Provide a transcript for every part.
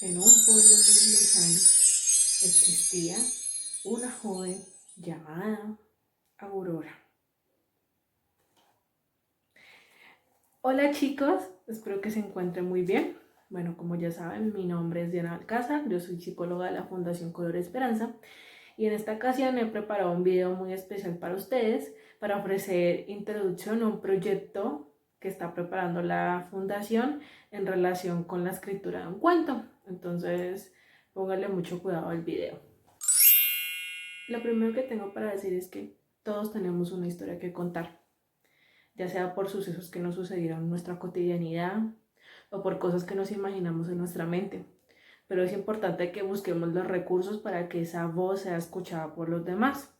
En un pueblo muy lejano existía una joven llamada Aurora. Hola chicos, espero que se encuentren muy bien. Bueno, como ya saben, mi nombre es Diana Alcázar, yo soy psicóloga de la Fundación Color Esperanza y en esta ocasión he preparado un video muy especial para ustedes para ofrecer introducción a un proyecto que está preparando la Fundación en relación con la escritura de un cuento. Entonces, pónganle mucho cuidado al video. Lo primero que tengo para decir es que todos tenemos una historia que contar, ya sea por sucesos que nos sucedieron en nuestra cotidianidad o por cosas que nos imaginamos en nuestra mente. Pero es importante que busquemos los recursos para que esa voz sea escuchada por los demás.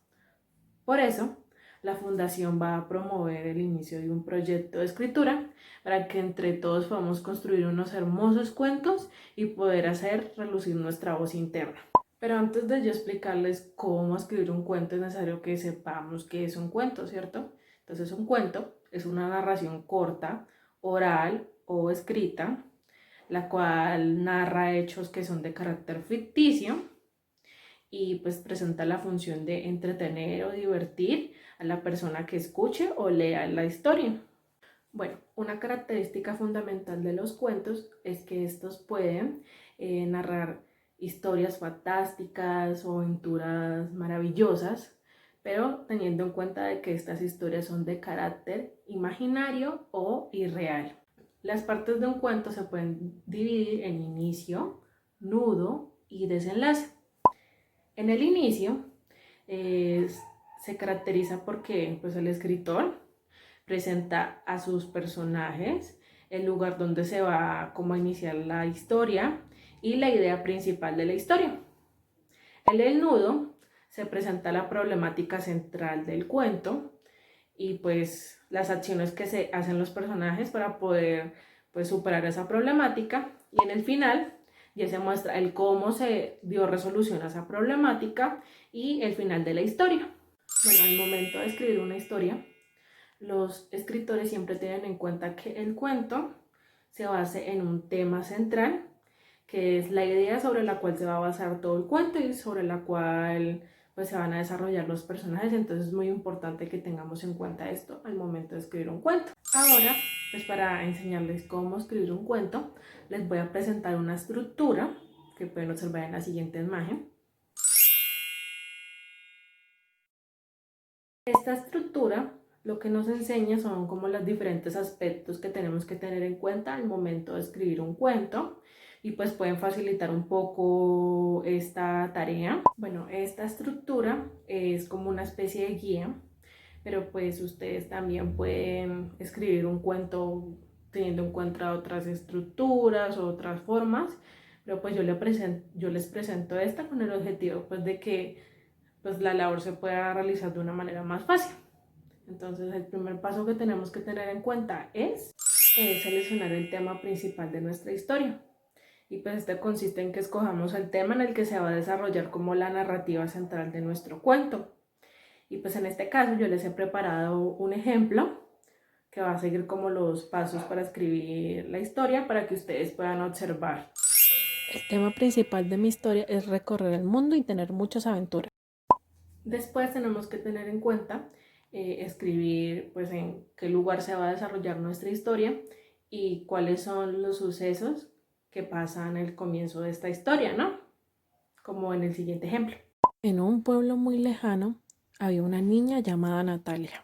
Por eso, la Fundación va a promover el inicio de un proyecto de escritura para que entre todos podamos construir unos hermosos cuentos y poder hacer relucir nuestra voz interna. Pero antes de yo explicarles cómo escribir un cuento, es necesario que sepamos qué es un cuento, ¿cierto? Entonces, un cuento es una narración corta, oral o escrita, la cual narra hechos que son de carácter ficticio y pues presenta la función de entretener o divertir a la persona que escuche o lea la historia. Bueno, una característica fundamental de los cuentos es que estos pueden narrar historias fantásticas o aventuras maravillosas, pero teniendo en cuenta de que estas historias son de carácter imaginario o irreal. Las partes de un cuento se pueden dividir en inicio, nudo y desenlace. En el inicio eh, se caracteriza porque pues, el escritor presenta a sus personajes, el lugar donde se va como a iniciar la historia y la idea principal de la historia. En el nudo se presenta la problemática central del cuento y pues las acciones que se hacen los personajes para poder pues superar esa problemática, y en el final ya se muestra el cómo se dio resolución a esa problemática y el final de la historia. Bueno, al momento de escribir una historia, los escritores siempre tienen en cuenta que el cuento se base en un tema central, que es la idea sobre la cual se va a basar todo el cuento y sobre la cual pues se van a desarrollar los personajes. Entonces es muy importante que tengamos en cuenta esto al momento de escribir un cuento. Ahora, pues para enseñarles cómo escribir un cuento, les voy a presentar una estructura que pueden observar en la siguiente imagen. Esta estructura lo que nos enseña son como los diferentes aspectos que tenemos que tener en cuenta al momento de escribir un cuento y pues pueden facilitar un poco esta tarea. Bueno, esta estructura es como una especie de guía, pero pues ustedes también pueden escribir un cuento teniendo en cuenta otras estructuras o otras formas, pero pues yo les presento esta con el objetivo pues de que pues la labor se pueda realizar de una manera más fácil. Entonces el primer paso que tenemos que tener en cuenta es seleccionar el tema principal de nuestra historia. Y pues este consiste en que escojamos el tema en el que se va a desarrollar como la narrativa central de nuestro cuento. Y pues en este caso yo les he preparado un ejemplo que va a seguir como los pasos para escribir la historia para que ustedes puedan observar. El tema principal de mi historia es recorrer el mundo y tener muchas aventuras. Después tenemos que tener en cuenta escribir pues en qué lugar se va a desarrollar nuestra historia y cuáles son los sucesos que pasan al comienzo de esta historia, ¿no? Como en el siguiente ejemplo. En un pueblo muy lejano había una niña llamada Natalia.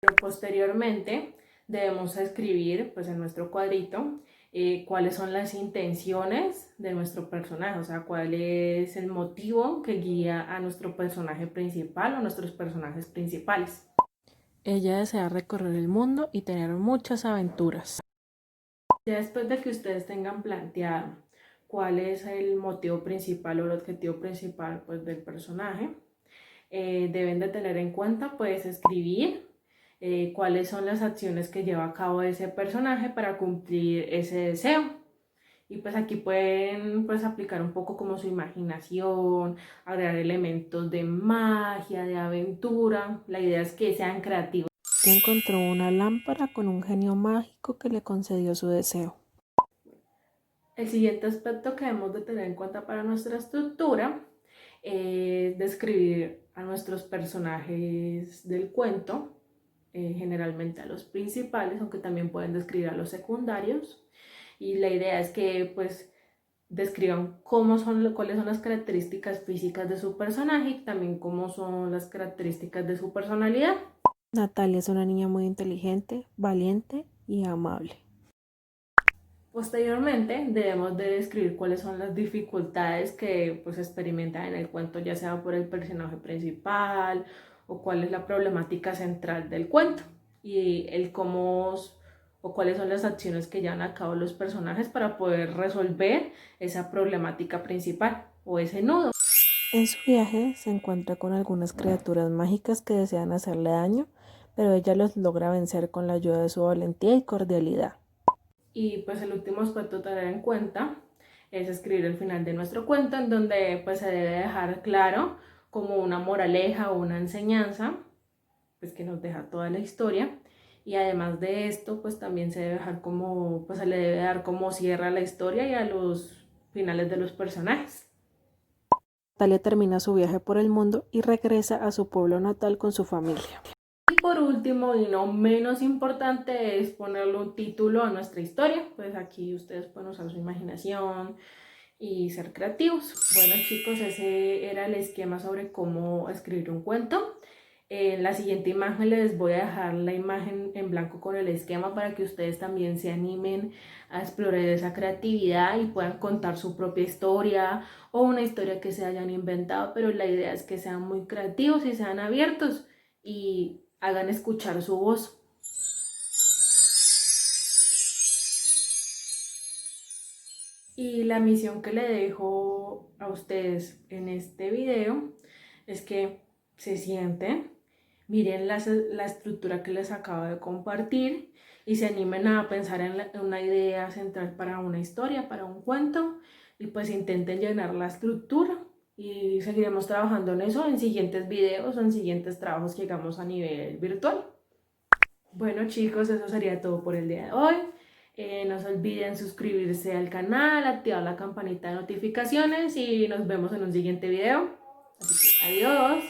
Pero posteriormente debemos escribir pues en nuestro cuadrito cuáles son las intenciones de nuestro personaje, o sea, cuál es el motivo que guía a nuestro personaje principal o nuestros personajes principales. Ella desea recorrer el mundo y tener muchas aventuras. Ya después de que ustedes tengan planteado cuál es el motivo principal o el objetivo principal pues, del personaje, deben de tener en cuenta pues escribir cuáles son las acciones que lleva a cabo ese personaje para cumplir ese deseo. Y pues aquí pueden pues aplicar un poco como su imaginación, agregar elementos de magia, de aventura. La idea es que sean creativos. Ya encontró una lámpara con un genio mágico que le concedió su deseo. El siguiente aspecto que debemos de tener en cuenta para nuestra estructura es describir a nuestros personajes del cuento, generalmente a los principales, aunque también pueden describir a los secundarios. Y la idea es que pues describan cuáles son las características físicas de su personaje y también cómo son las características de su personalidad. Natalia es una niña muy inteligente, valiente y amable. Posteriormente debemos de describir cuáles son las dificultades que pues experimentan en el cuento, ya sea por el personaje principal o cuál es la problemática central del cuento y el cómo o cuáles son las acciones que llevan a cabo los personajes para poder resolver esa problemática principal o ese nudo. En su viaje se encuentra con algunas criaturas mágicas que desean hacerle daño, pero ella los logra vencer con la ayuda de su valentía y cordialidad. Y pues el último aspecto a tener en cuenta es escribir el final de nuestro cuento, en donde pues se debe dejar claro como una moraleja o una enseñanza, pues que nos deja toda la historia. Y además de esto, pues también se debe dejar como, pues se le debe dar como cierra la historia y a los finales de los personajes. Natalia termina su viaje por el mundo y regresa a su pueblo natal con su familia. Y por último, y no menos importante, es ponerle un título a nuestra historia. Pues aquí ustedes pueden usar su imaginación y ser creativos. Bueno chicos, ese era el esquema sobre cómo escribir un cuento. En la siguiente imagen les voy a dejar la imagen en blanco con el esquema para que ustedes también se animen a explorar esa creatividad y puedan contar su propia historia o una historia que se hayan inventado, pero la idea es que sean muy creativos y sean abiertos y hagan escuchar su voz. Y la misión que le dejo a ustedes en este video es que se sienten, miren la estructura que les acabo de compartir y se animen a pensar en una idea central para una historia, para un cuento, y pues intenten llenar la estructura y seguiremos trabajando en eso en siguientes videos o en siguientes trabajos que hagamos a nivel virtual. Bueno chicos, eso sería todo por el día de hoy. No se olviden suscribirse al canal, activar la campanita de notificaciones y nos vemos en un siguiente video. Así que adiós.